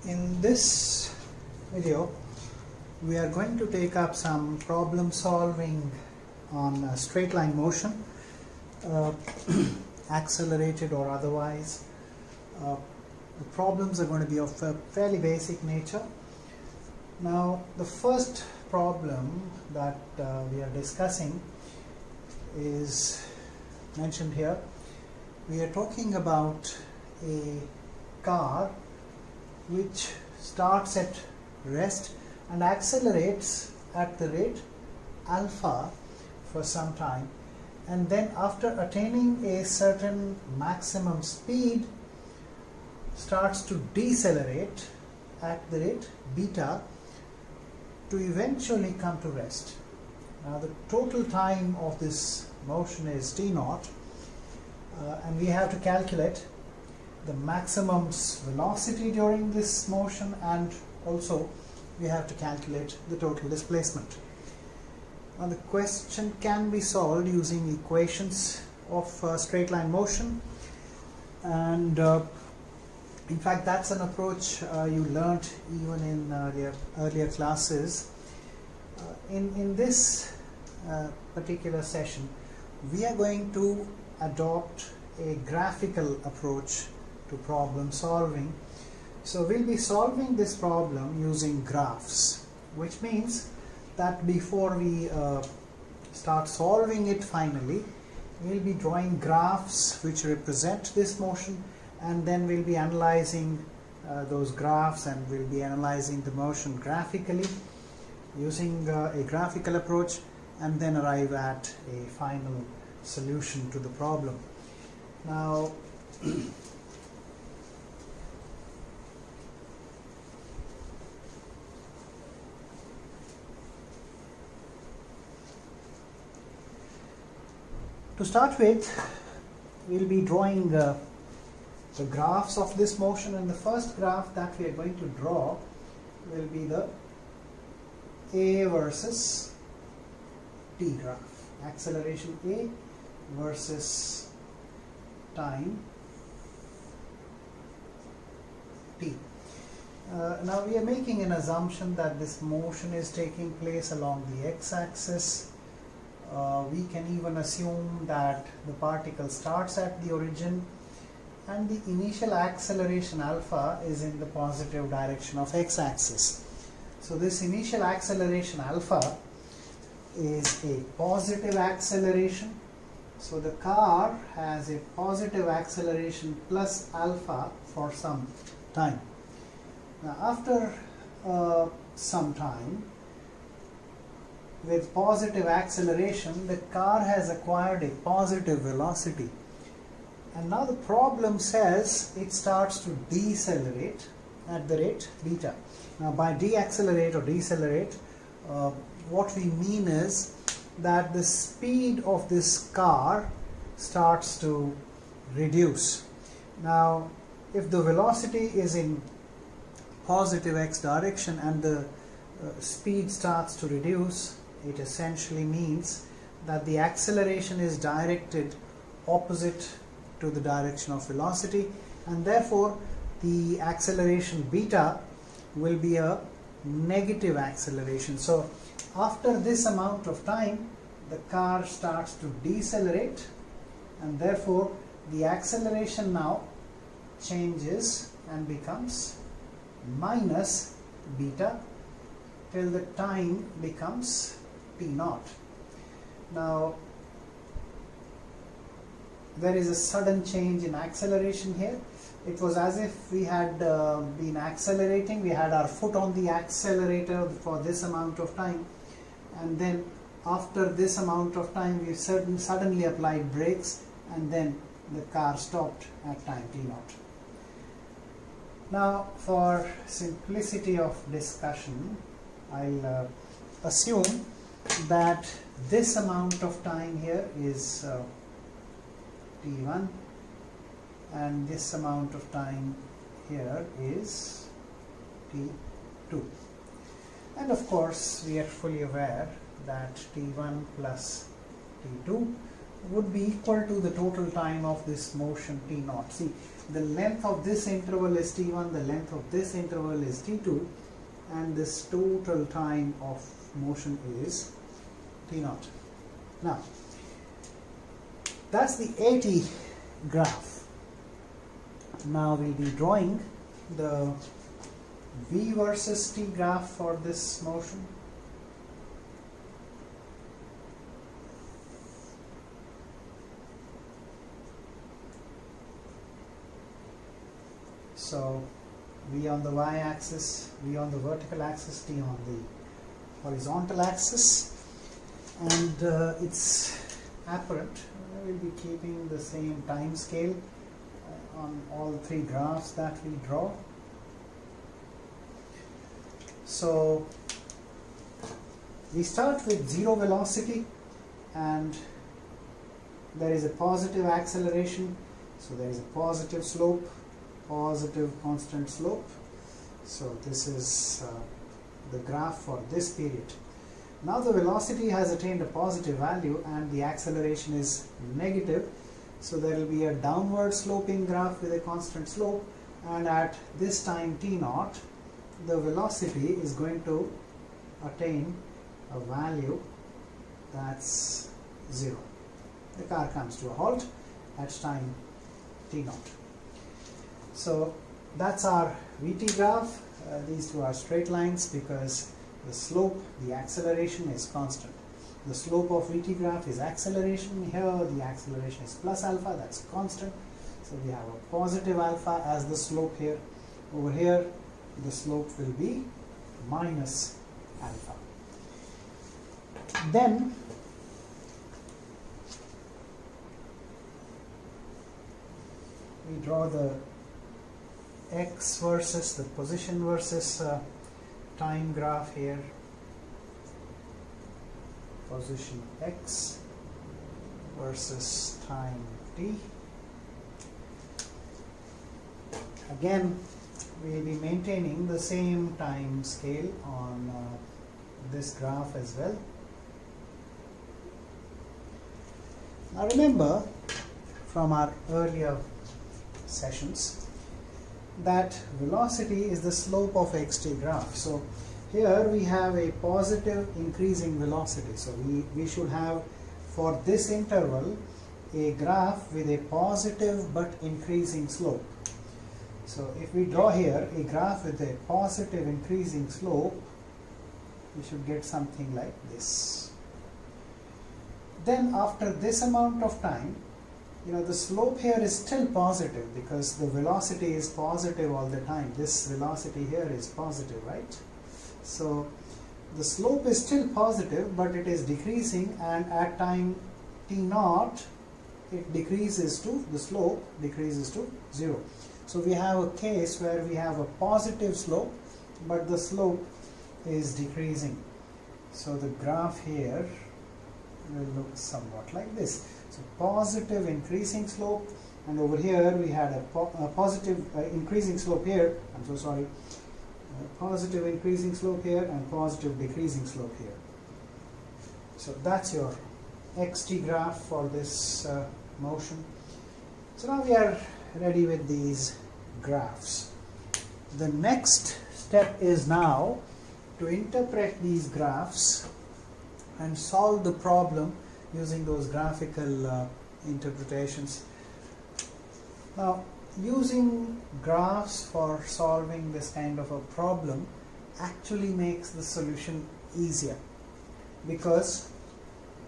In this video, we are going to take up some problem solving on straight line motion, accelerated or otherwise. The problems are going to be of a fairly basic nature. Now, the first problem that we are discussing is mentioned here. We are talking about a car which starts at rest and accelerates at the rate alpha for some time, and then after attaining a certain maximum speed starts to decelerate at the rate beta to eventually come to rest. Now the total time of this motion is t0, and we have to calculate the maximum velocity during this motion, and also we have to calculate the total displacement. Now the question can be solved using equations of straight line motion, and in fact that's an approach you learnt even in earlier classes. In this particular session, we are going to adopt a graphical approach to problem solving. So we'll be solving this problem using graphs, which means that before we start solving it finally, we'll be drawing graphs which represent this motion, and then we'll be analyzing those graphs, and we'll be analyzing the motion graphically using a graphical approach, and then arrive at a final solution to the problem. Now to start with, we'll be drawing the graphs of this motion, and the first graph that we are going to draw will be the A versus t graph, acceleration A versus time t. Now we are making an assumption that this motion is taking place along the x-axis. We can even assume that the particle starts at the origin and the initial acceleration alpha is in the positive direction of x-axis. So this initial acceleration alpha is a positive acceleration. So the car has a positive acceleration plus alpha for some time. Now after some time, with positive acceleration, the car has acquired a positive velocity, and now the problem says it starts to decelerate at the rate beta. Now by deaccelerate or decelerate, what we mean is that the speed of this car starts to reduce. Now if the velocity is in positive x direction and the speed starts to reduce, it essentially means that the acceleration is directed opposite to the direction of velocity, and therefore the acceleration beta will be a negative acceleration. So after this amount of time, the car starts to decelerate, and therefore the acceleration now changes and becomes minus beta till the time becomes t0. Now there is a sudden change in acceleration here. It was as if we had been accelerating, we had our foot on the accelerator for this amount of time, and then after this amount of time we suddenly applied brakes, and then the car stopped at time t0. Now for simplicity of discussion, I'll assume that this amount of time here is t1, and this amount of time here is t2, and of course we are fully aware that t1 plus t2 would be equal to the total time of this motion t naught. See, the length of this interval is t1, the length of this interval is t2, and this total time of motion is t naught. Now, that's the AT graph. Now we'll be drawing the v versus t graph for this motion. So v on the y-axis, v on the vertical axis, t on the horizontal axis, and it's apparent we'll be keeping the same time scale on all three graphs that we draw. So we start with zero velocity and there is a positive acceleration, so there is a positive slope, positive constant slope. So this is the graph for this period. Now the velocity has attained a positive value and the acceleration is negative, so there will be a downward sloping graph with a constant slope, and at this time t naught the velocity is going to attain a value that's 0. The car comes to a halt at time t naught. So that's our Vt graph. These two are straight lines because the slope, the acceleration is constant. The slope of Vt graph is acceleration. Here the acceleration is plus alpha, that's constant. So we have a positive alpha as the slope here. Over here the slope will be minus alpha. Then we draw the x versus the position versus time graph here. Position x versus time t. Again, we will be maintaining the same time scale on this graph as well. Now remember from our earlier sessions that velocity is the slope of xt graph. So here we have a positive increasing velocity. So we should have for this interval a graph with a positive but increasing slope. So if we draw here a graph with a positive increasing slope, we should get something like this. Then after this amount of time, the slope here is still positive because the velocity is positive all the time. This velocity here is positive, right? So the slope is still positive, but it is decreasing, and at time t naught it decreases to, the slope decreases to 0. So we have a case where we have a positive slope, but the slope is decreasing. So the graph here will look somewhat like this. So positive increasing slope, and over here we had a positive increasing slope here. I'm so sorry. Positive increasing slope here and positive decreasing slope here. So that's your xt graph for this motion. So now we are ready with these graphs. The next step is now to interpret these graphs and solve the problem using those graphical interpretations. Now, using graphs for solving this kind of a problem actually makes the solution easier, because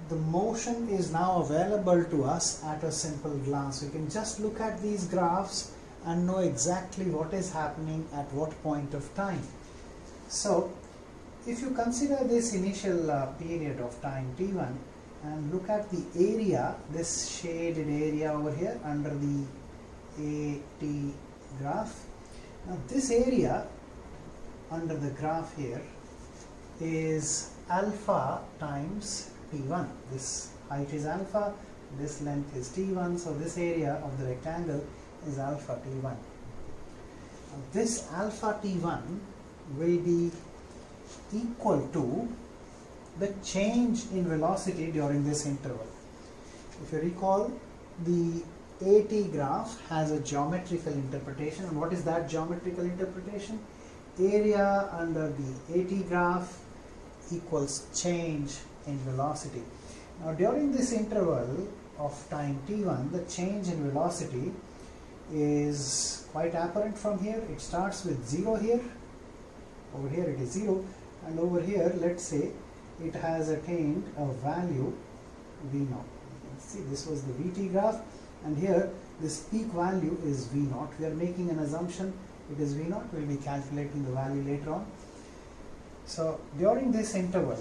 the motion is now available to us at a simple glance. We can just look at these graphs and know exactly what is happening at what point of time. So if you consider this initial period of time t1 and look at the area, this shaded area over here under the AT graph. Now this area under the graph here is alpha times t1. This height is alpha, this length is t1, so this area of the rectangle is alpha t1. Now this alpha t1 will be equal to the change in velocity during this interval. If you recall, the AT graph has a geometrical interpretation. And what is that geometrical interpretation? Area under the AT graph equals change in velocity. Now during this interval of time t1, the change in velocity is quite apparent from here. It starts with 0 here, over here it is 0, and over here, let's say it has attained a value v0. See, this was the vt graph, and here this peak value is v0. We are making an assumption it is v0. We'll be calculating the value later on. So during this interval,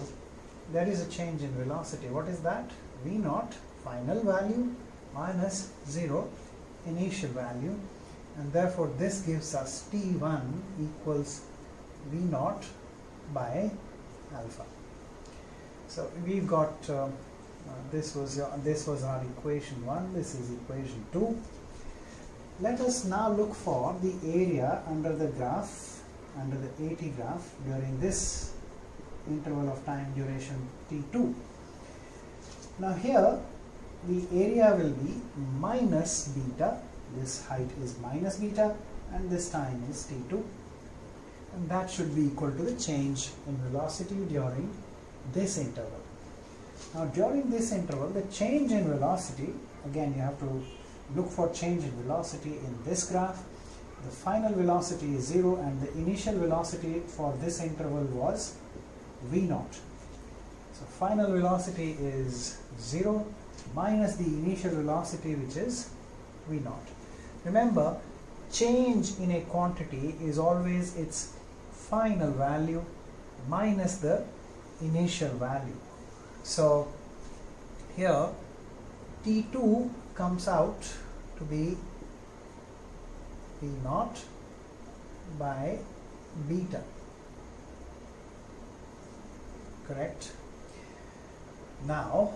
there is a change in velocity. What is that? v0 final value minus 0 initial value, and therefore this gives us t1 equals v0 by alpha. So we've got this was our equation 1, this is equation 2. Let us now look for the area under the graph, under the AT graph during this interval of time duration t2. Now here the area will be minus beta, this height is minus beta, and this time is t2, and that should be equal to the change in velocity during this interval. Now during this interval, the change in velocity, again you have to look for change in velocity in this graph. The final velocity is 0 and the initial velocity for this interval was v0. So final velocity is 0 minus the initial velocity, which is v0. Remember, change in a quantity is always its final value minus the initial value. So here t2 comes out to be v0 by beta, correct? Now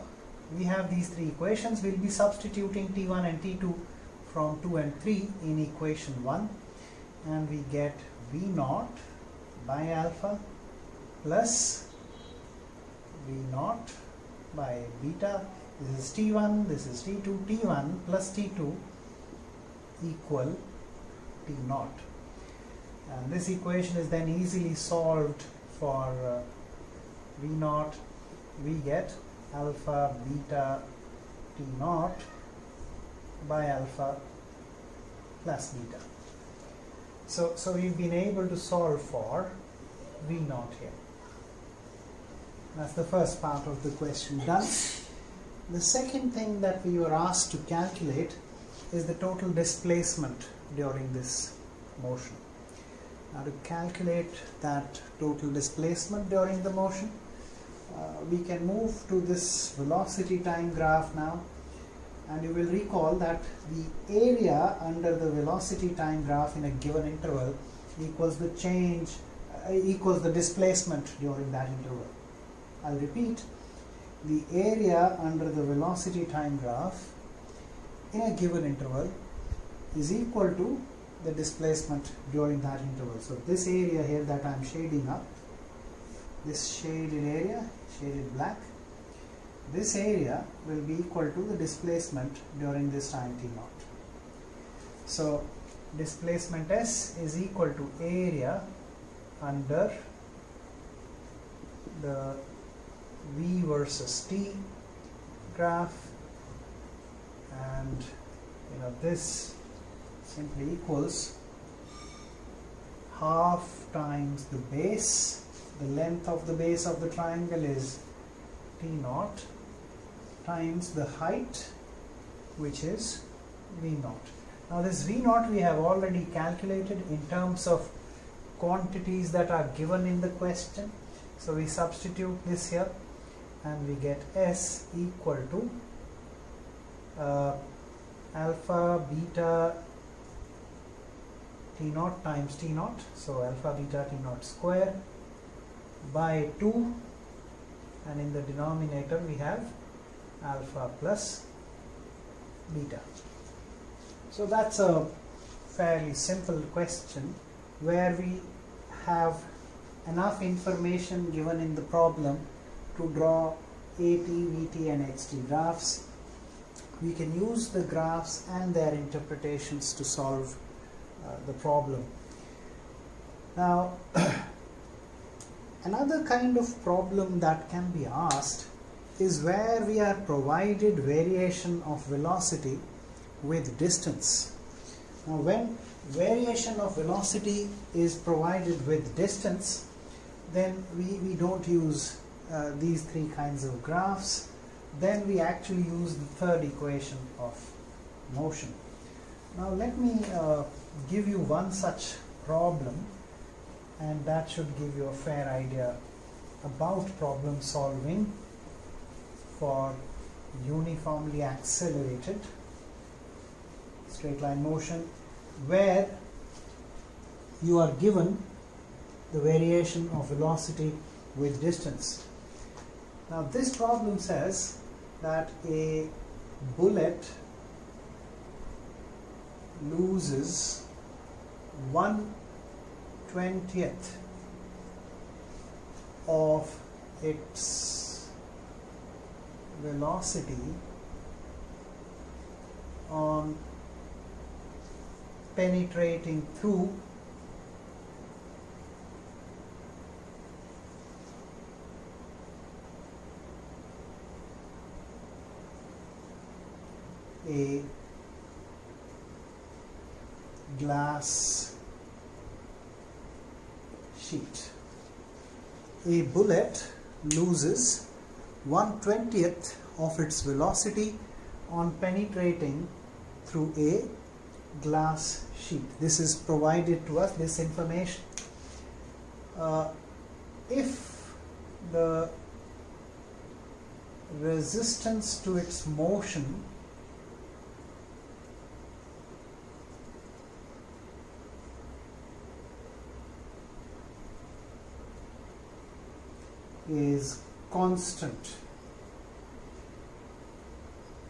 we have these three equations. We'll be substituting t1 and t2 from 2 and 3 in equation 1, and we get v0 by alpha plus v0 by beta. This is t1, this is t2, t1 plus t2 equal t0. And this equation is then easily solved for v0. We get alpha beta t0 by alpha plus beta. So we've been able to solve for v0 here. That's the first part of the question done. The second thing that we were asked to calculate is the total displacement during this motion. Now to calculate that total displacement during the motion, we can move to this velocity time graph now, and you will recall that the area under the velocity time graph in a given interval equals the change, equals the displacement during that interval. I'll repeat, the area under the velocity time graph in a given interval is equal to the displacement during that interval. So this area here that I'm shading up, this shaded area, shaded black, this area will be equal to the displacement during this time t0. So displacement S is equal to area under the V versus T graph, and this simply equals half times the base. The length of the base of the triangle is t0 times the height, which is v0. Now this v0 we have already calculated in terms of quantities that are given in the question. So we substitute this here and we get S equal to alpha beta t0 times t0, so alpha beta t0 square by 2, and in the denominator we have alpha plus beta. So that's a fairly simple question where we have enough information given in the problem to draw AT, VT and XT graphs, we can use the graphs and their interpretations to solve the problem. Now, another kind of problem that can be asked is where we are provided variation of velocity with distance. Now, when variation of velocity is provided with distance, then we don't use these three kinds of graphs. Then we actually use the third equation of motion. Now let me give you one such problem, and that should give you a fair idea about problem solving for uniformly accelerated straight line motion, where you are given the variation of velocity with distance. Now this problem says that a bullet loses 1/20th of its velocity on penetrating through a glass sheet. A bullet loses 1/20th of its velocity on penetrating through a glass sheet. This is provided to us, this information. If the resistance to its motion is constant.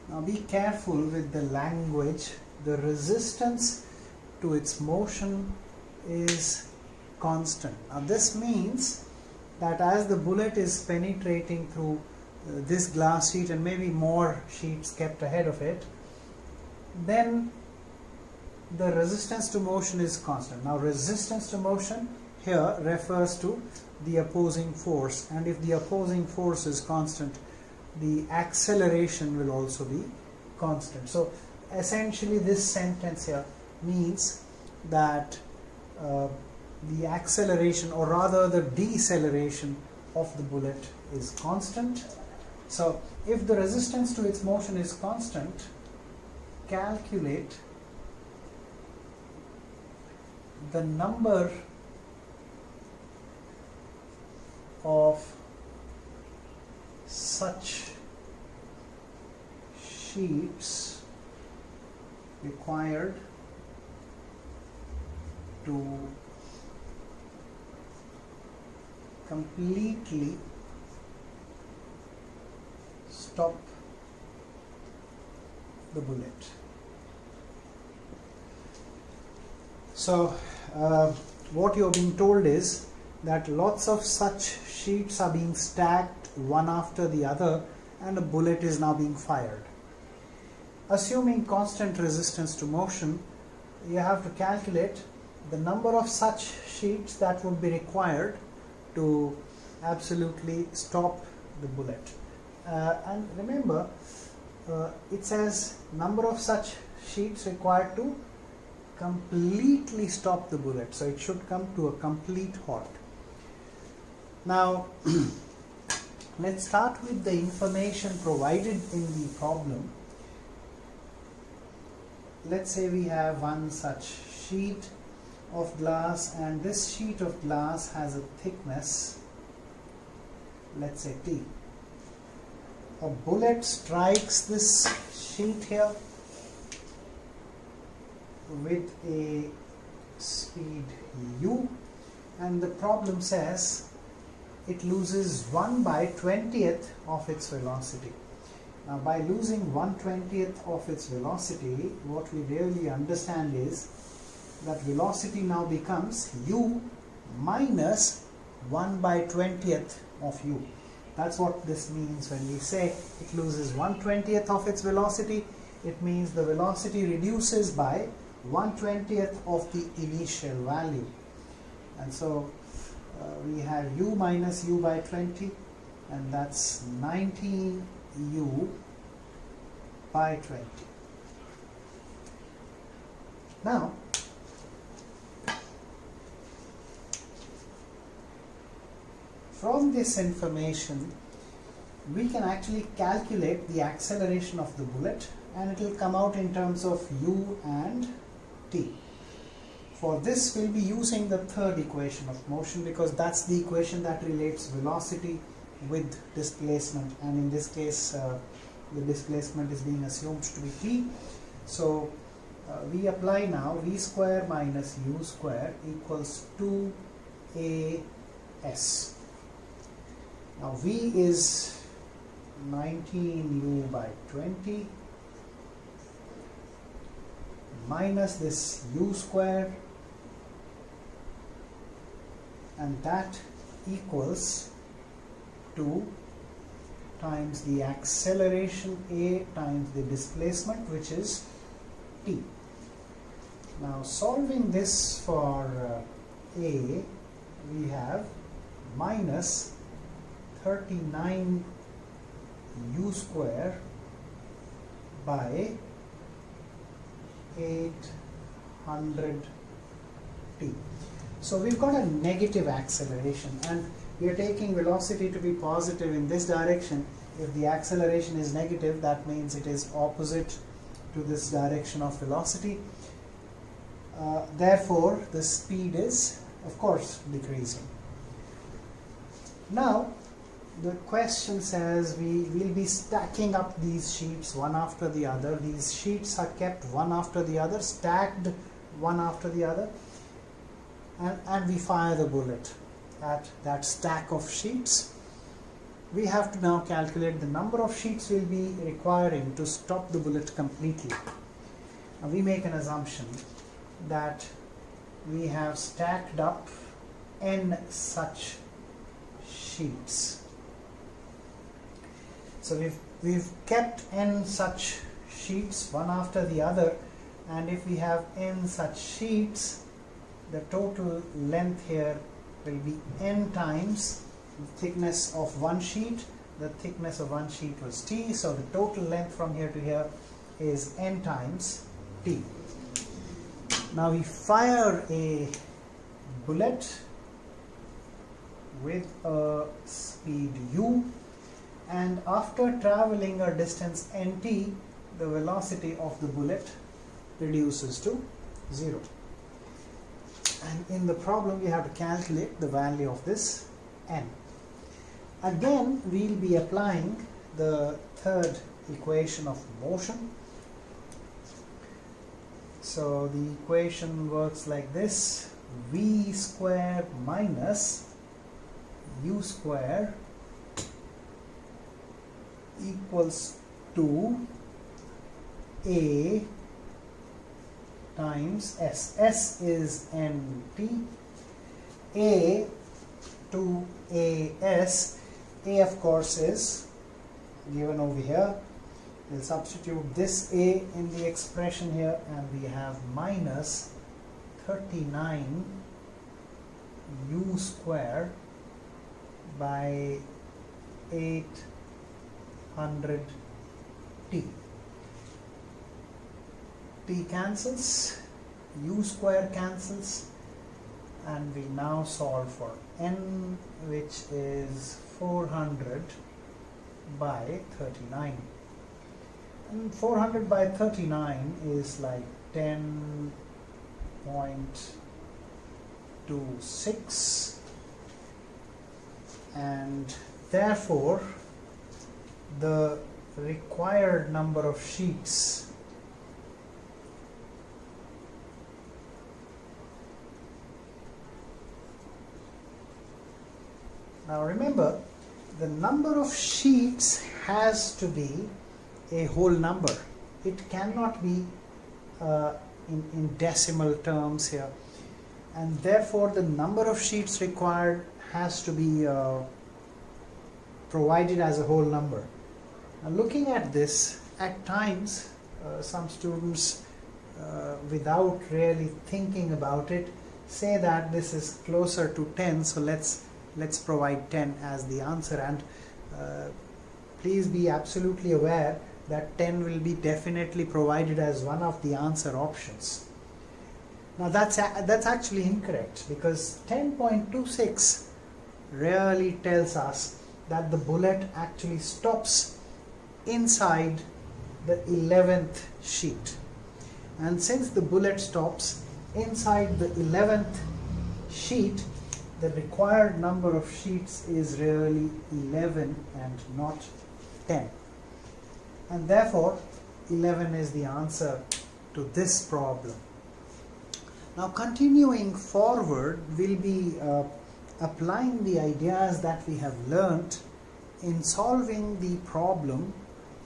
Now be careful with the language. The resistance to its motion is constant. Now this means that as the bullet is penetrating through this glass sheet and maybe more sheets kept ahead of it, then the resistance to motion is constant. Now resistance to motion here refers to the opposing force, and if the opposing force is constant, the acceleration will also be constant. So essentially this sentence here means that the acceleration, or rather the deceleration of the bullet is constant. So if the resistance to its motion is constant, calculate the number of such sheets required to completely stop the bullet. So what you're being told is that lots of such sheets are being stacked one after the other, and a bullet is now being fired. Assuming constant resistance to motion, you have to calculate the number of such sheets that would be required to absolutely stop the bullet. And remember, it says number of such sheets required to completely stop the bullet, so it should come to a complete halt. Now let's start with the information provided in the problem. Let's say we have one such sheet of glass, and this sheet of glass has a thickness, let's say T. A bullet strikes this sheet here with a speed u, and the problem says it loses 1/20th of its velocity. Now by losing 1/20th of its velocity, what we really understand is that velocity now becomes u minus 1/20th of u. That's what this means when we say it loses 1/20th of its velocity. it means the velocity reduces by 1/20th of the initial value. And so we have u minus u by 20, and that's 19u by 20. Now, from this information, we can actually calculate the acceleration of the bullet, and it will come out in terms of u and t. For this, we'll be using the third equation of motion, because that's the equation that relates velocity with displacement, and in this case the displacement is being assumed to be t. So we apply now v square minus u square equals 2as. Now v is 19u by 20 minus this u square, and that equals 2 times the acceleration a times the displacement, which is t. Now solving this for a, we have minus 39 u square by 800 t. So we've got a negative acceleration, and we are taking velocity to be positive in this direction. If the acceleration is negative, that means it is opposite to this direction of velocity. Therefore, the speed is, of course, decreasing. Now, the question says we will be stacking up these sheets one after the other. These sheets are kept one after the other, stacked one after the other, and we fire the bullet at that stack of sheets. We have to now calculate the number of sheets we'll be requiring to stop the bullet completely. Now we make an assumption that we have stacked up n such sheets. So we've kept n such sheets one after the other, and if we have n such sheets, the total length here will be n times the thickness of one sheet. The thickness of one sheet was t, so the total length from here to here is n times t. Now we fire a bullet with a speed u, and after traveling a distance nt, the velocity of the bullet reduces to 0. And in the problem, we have to calculate the value of this n. Again, we'll be applying the third equation of motion. So the equation works like this: v square minus u square equals to a times s. S is nt. A to as. A, of course, is given over here. We'll substitute this a in the expression here, and we have minus 39 u square by 800 t. T cancels, u square cancels, and we now solve for n, which is 400 by 39. And 400 by 39 is like 10.26, and therefore the required number of sheets now remember, the number of sheets has to be a whole number. It cannot be in decimal terms here, and therefore the number of sheets required has to be provided as a whole number. Now looking at this, at times some students, without really thinking about it, say that this is closer to 10, so let's provide 10 as the answer. And please be absolutely aware that 10 will be definitely provided as one of the answer options. Now that's actually incorrect, because 10.26 really tells us that the bullet actually stops inside the 11th sheet. And since the bullet stops inside the 11th sheet, the required number of sheets is really 11 and not 10. And therefore 11 is the answer to this problem. Now continuing forward, we'll be applying the ideas that we have learnt in solving the problem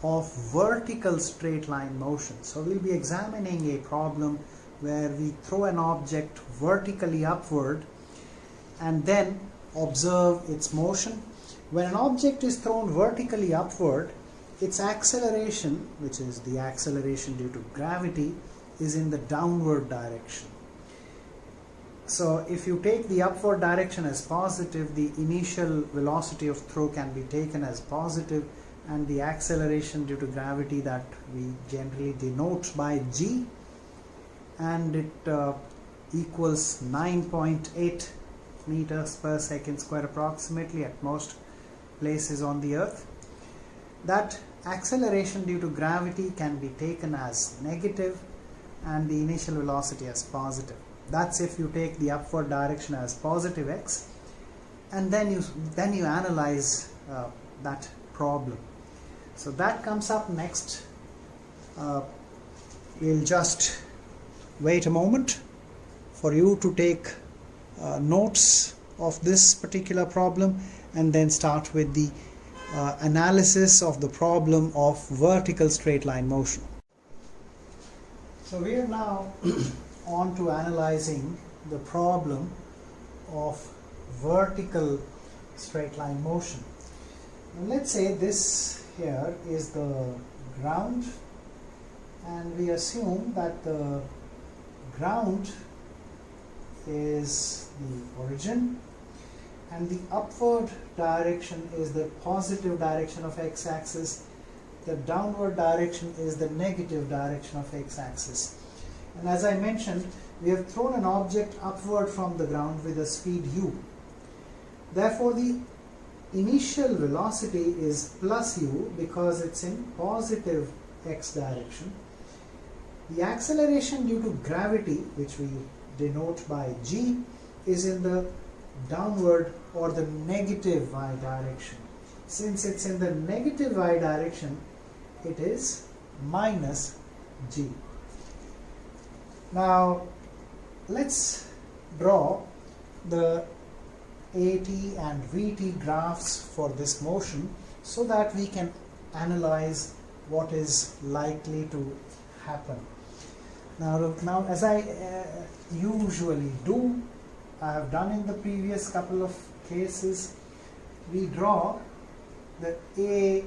of vertical straight line motion. So we'll be examining a problem where we throw an object vertically upward and then observe its motion. When an object is thrown vertically upward, its acceleration, which is the acceleration due to gravity, is in the downward direction. So if you take the upward direction as positive, the initial velocity of throw can be taken as positive, and the acceleration due to gravity that we generally denote by g, and it equals 9.8 meters per second square approximately at most places on the earth. That acceleration due to gravity can be taken as negative and the initial velocity as positive. That's if you take the upward direction as positive x, and then you analyze that problem. So that comes up next. We'll just wait a moment for you to take notes of this particular problem, and then start with the analysis of the problem of vertical straight line motion. So we are now on to analyzing the problem of vertical straight line motion. Now let's say this here is the ground, and we assume that the ground is the origin and the upward direction is the positive direction of x-axis, the downward direction is the negative direction of x-axis. And as I mentioned, we have thrown an object upward from the ground with a speed u. Therefore the initial velocity is plus u because it's in positive x direction. The acceleration due to gravity, which we denote by g, is in the downward or the negative y direction. Since it's in the negative y direction, it is minus g. Now let's draw the AT and VT graphs for this motion so that we can analyze what is likely to happen. Now as I usually do, I have done in the previous couple of cases, we draw the A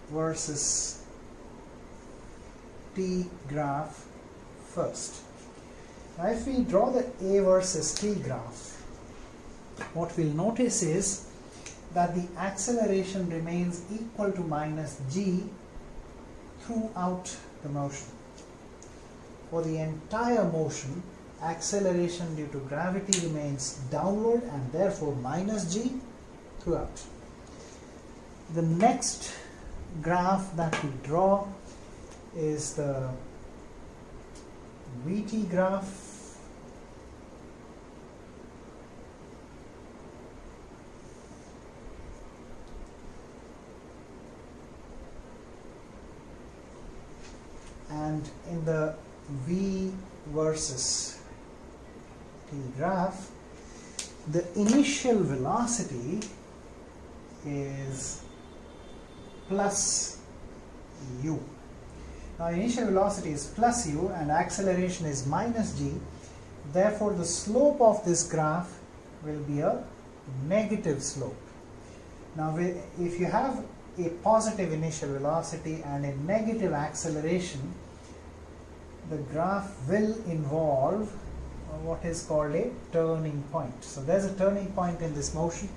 versus T graph first. Now if we draw the A versus T graph, what we'll notice is that the acceleration remains equal to minus g throughout the motion. For the entire motion, acceleration due to gravity remains downward and therefore minus g throughout. The next graph that we draw is the VT graph. And in the V versus T graph, the initial velocity is plus u. Now initial velocity is plus u and acceleration is minus g. Therefore the slope of this graph will be a negative slope. Now if you have a positive initial velocity and a negative acceleration, the graph will involve what is called a turning point. So there's a turning point in this motion.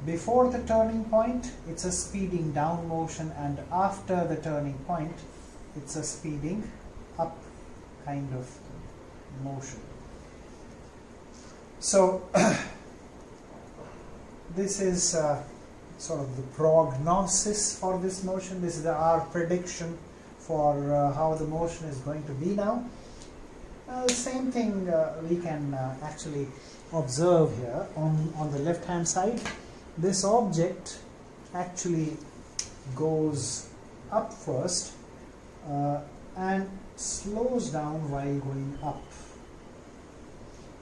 Before the turning point, it's a speeding down motion, and after the turning point, it's a speeding up kind of motion. So this is sort of the prognosis for this motion. This is our prediction for how the motion is going to be now. The same thing we can actually observe here on the left hand side. This object actually goes up first and slows down while going up.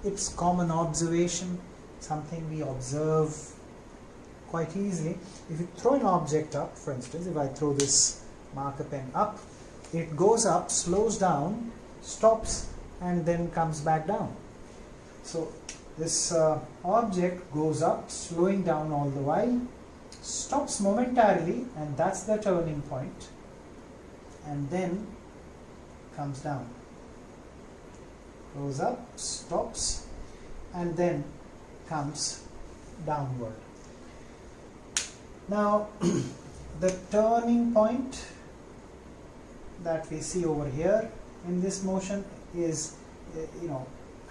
It's common observation, something we observe quite easily. If you throw an object up, for instance, if I throw this marker pen up, it goes up, slows down, stops, and then comes back down. So this object goes up, slowing down all the while, stops momentarily, and that's the turning point, and then comes down. Goes up, stops, and then comes downward. Now, the turning point that we see over here in this motion is,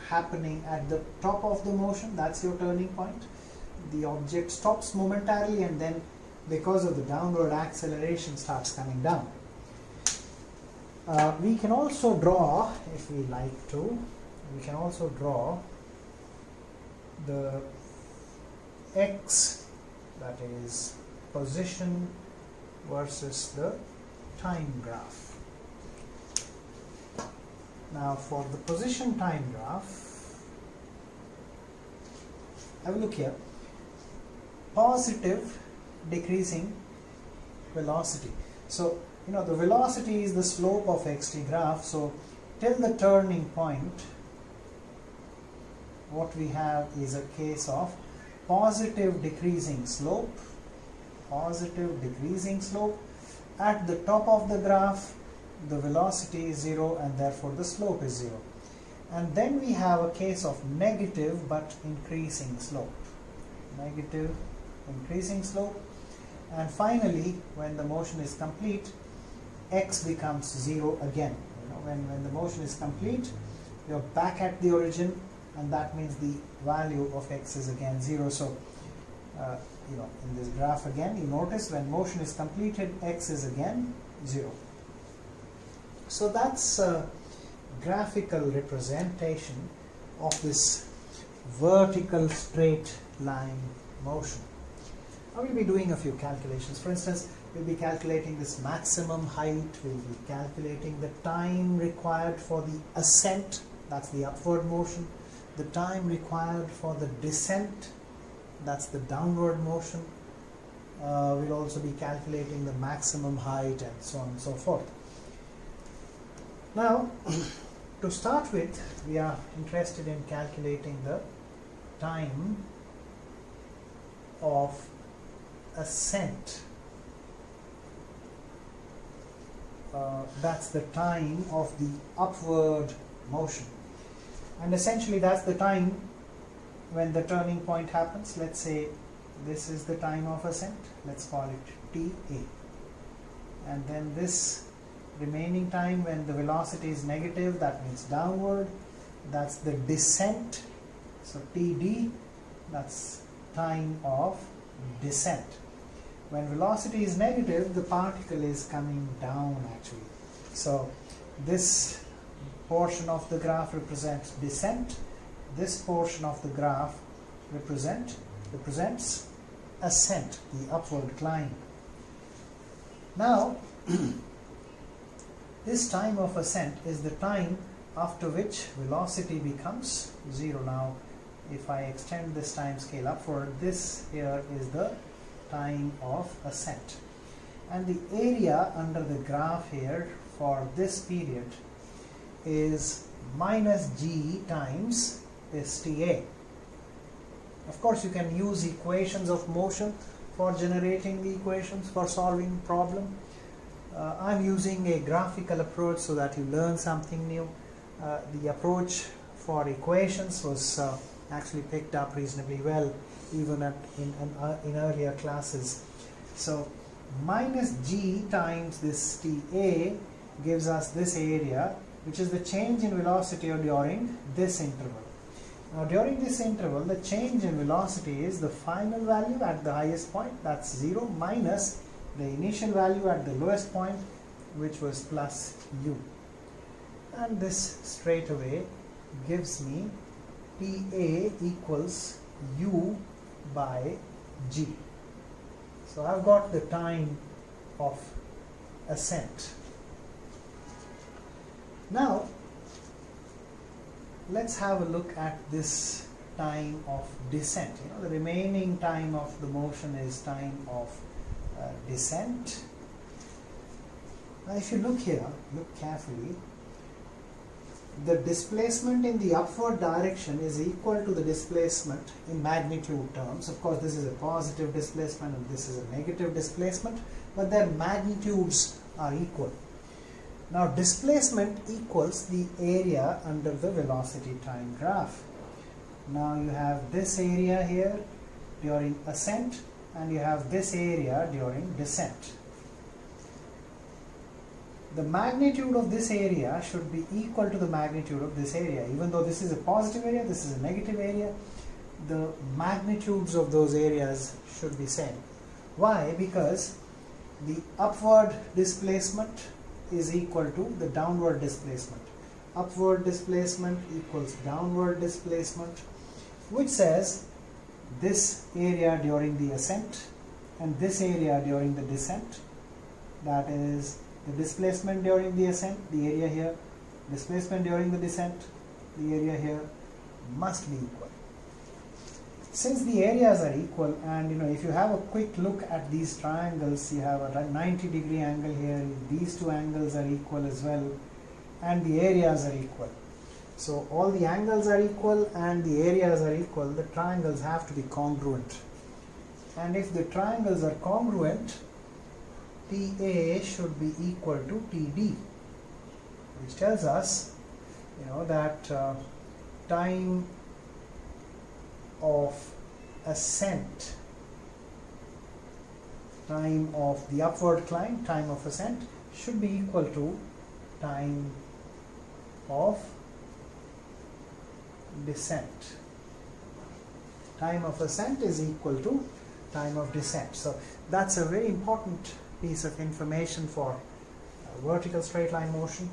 happening at the top of the motion. That's your turning point. The object stops momentarily, and then because of the downward acceleration starts coming down. We can also draw, if we like to, we can also draw the x, that is position versus the time graph. Now for the position time graph, have a look here. Positive decreasing velocity. So, the velocity is the slope of xt graph. So till the turning point, what we have is a case of positive decreasing slope. Positive decreasing slope. At the top of the graph, the velocity is 0, and therefore the slope is 0. And then we have a case of negative but increasing slope. Negative increasing slope. And finally, when the motion is complete, x becomes 0 again. When the motion is complete, you're back at the origin, and that means the value of x is again 0. So, in this graph again, you notice when motion is completed, x is again 0. So that's a graphical representation of this vertical straight line motion. Now we'll be doing a few calculations. For instance, we'll be calculating this maximum height, we'll be calculating the time required for the ascent, that's the upward motion, the time required for the descent, that's the downward motion. We'll also be calculating the maximum height and so on and so forth. Now, to start with, we are interested in calculating the time of ascent. That's the time of the upward motion. And essentially that's the time when the turning point happens. Let's say this is the time of ascent. Let's call it TA. And then this remaining time when the velocity is negative, that means downward. That's the descent. So TD, that's time of descent. When velocity is negative, the particle is coming down actually. So this portion of the graph represents descent. This portion of the graph represents ascent, the upward climb. Now, this time of ascent is the time after which velocity becomes 0. Now, if I extend this time scale upward, this here is the time of ascent. And the area under the graph here for this period is minus g times STA. Of course, you can use equations of motion for generating the equations for solving problem. I'm using a graphical approach so that you learn something new. The approach for equations was actually picked up reasonably well even in earlier classes. So minus g times this TA gives us this area, which is the change in velocity during this interval. Now during this interval, the change in velocity is the final value at the highest point, that's 0, minus the initial value at the lowest point, which was plus u. And this straight away gives me TA equals u by g. So I've got the time of ascent. Now let's have a look at this time of descent. The remaining time of the motion is time of descent. Now if you look here, look carefully, the displacement in the upward direction is equal to the displacement in magnitude terms. Of course, this is a positive displacement and this is a negative displacement, but their magnitudes are equal. Now displacement equals the area under the velocity time graph. Now you have this area here during ascent and you have this area during descent. The magnitude of this area should be equal to the magnitude of this area. Even though this is a positive area, this is a negative area, the magnitudes of those areas should be same. Why? Because the upward displacement is equal to the downward displacement. Upward displacement equals downward displacement, which says this area during the ascent and this area during the descent. That is the displacement during the ascent, the area here, displacement during the descent, the area here, must be equal. Since the areas are equal, and if you have a quick look at these triangles, you have a 90-degree angle here, these two angles are equal as well, and the areas are equal. So all the angles are equal and the areas are equal, the triangles have to be congruent. And if the triangles are congruent, TA should be equal to TD, which tells us that time of ascent, time of the upward climb, time of ascent should be equal to time of descent. Time of ascent is equal to time of descent. So that's a very important piece of information for vertical straight line motion.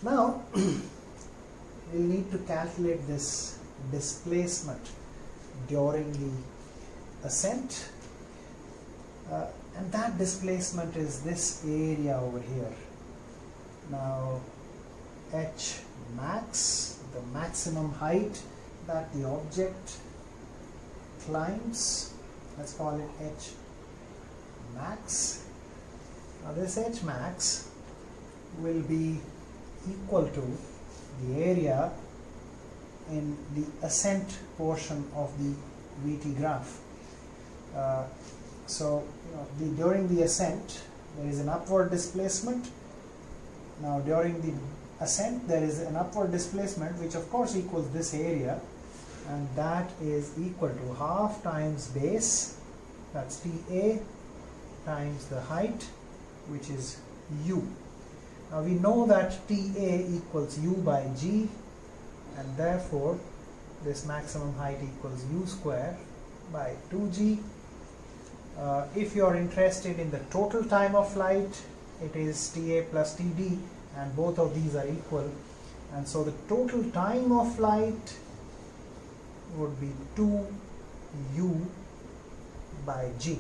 Now we'll need to calculate this displacement during the ascent, and that displacement is this area over here. Now h max, the maximum height that the object climbs, let's call it h max. Now this h max will be equal to the area in the ascent portion of the VT graph. During the ascent there is an upward displacement. Now during the ascent there is an upward displacement which of course equals this area, and that is equal to half times base, that's TA, times the height, which is u. Now we know that TA equals u by g, and therefore this maximum height equals u square by 2g. If you are interested in the total time of flight, it is TA plus TD, and both of these are equal, and so the total time of flight would be 2u by g.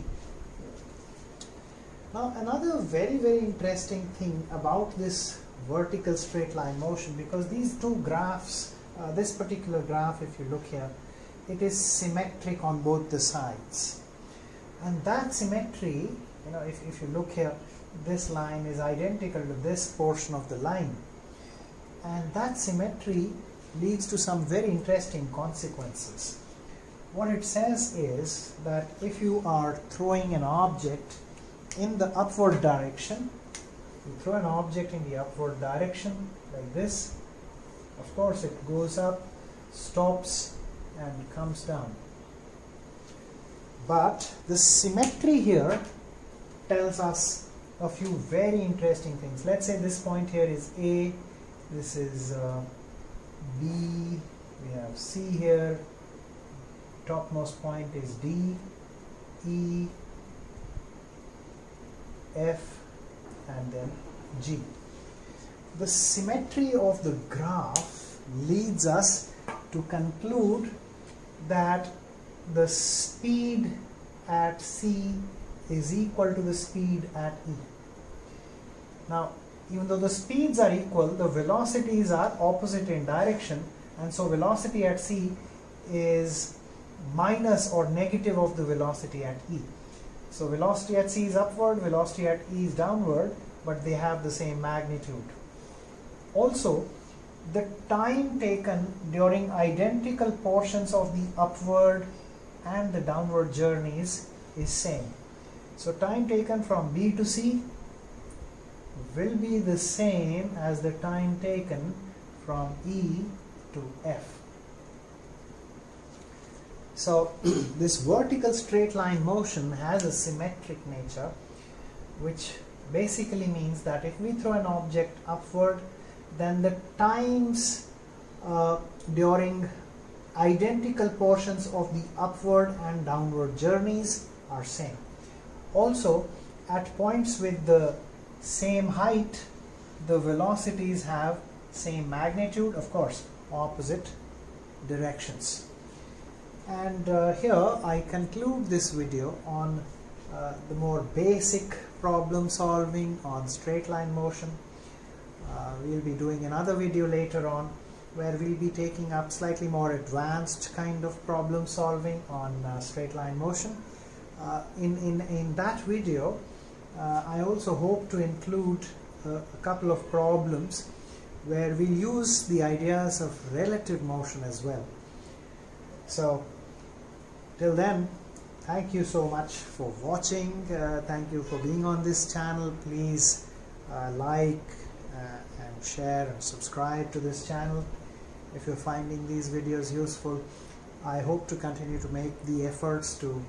Now another very interesting thing about this vertical straight line motion, because these two graphs, this particular graph, if you look here, it is symmetric on both the sides, and that symmetry, if you look here, this line is identical to this portion of the line, and that symmetry leads to some very interesting consequences. What it says is that if you are throwing an object in the upward direction. You throw an object in the upward direction like this. Of course, it goes up, stops, and comes down. But the symmetry here tells us a few very interesting things. Let's say this point here is A, this is B, we have C here, topmost point is D, E, F, and then G. The symmetry of the graph leads us to conclude that the speed at C is equal to the speed at E. Now, even though the speeds are equal, the velocities are opposite in direction, and so velocity at C is minus or negative of the velocity at E. So velocity at C is upward, velocity at E is downward, but they have the same magnitude. Also, the time taken during identical portions of the upward and the downward journeys is same. So time taken from B to C will be the same as the time taken from E to F. So this vertical straight line motion has a symmetric nature, which basically means that if we throw an object upward, then the times during identical portions of the upward and downward journeys are same. Also, at points with the same height, the velocities have same magnitude, of course, opposite directions. And here I conclude this video on the more basic problem solving on straight line motion. We'll be doing another video later on where we'll be taking up slightly more advanced kind of problem solving on straight line motion. In that video, I also hope to include a couple of problems where we'll use the ideas of relative motion as well. So till then, thank you so much for watching. Thank you for being on this channel. Please like and share and subscribe to this channel if you're finding these videos useful. I hope to continue to make the efforts to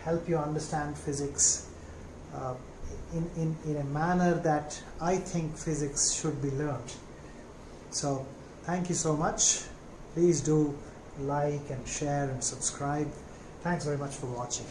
help you understand physics in a manner that I think physics should be learned. So thank you so much. Please do like and share and subscribe. Thanks very much for watching.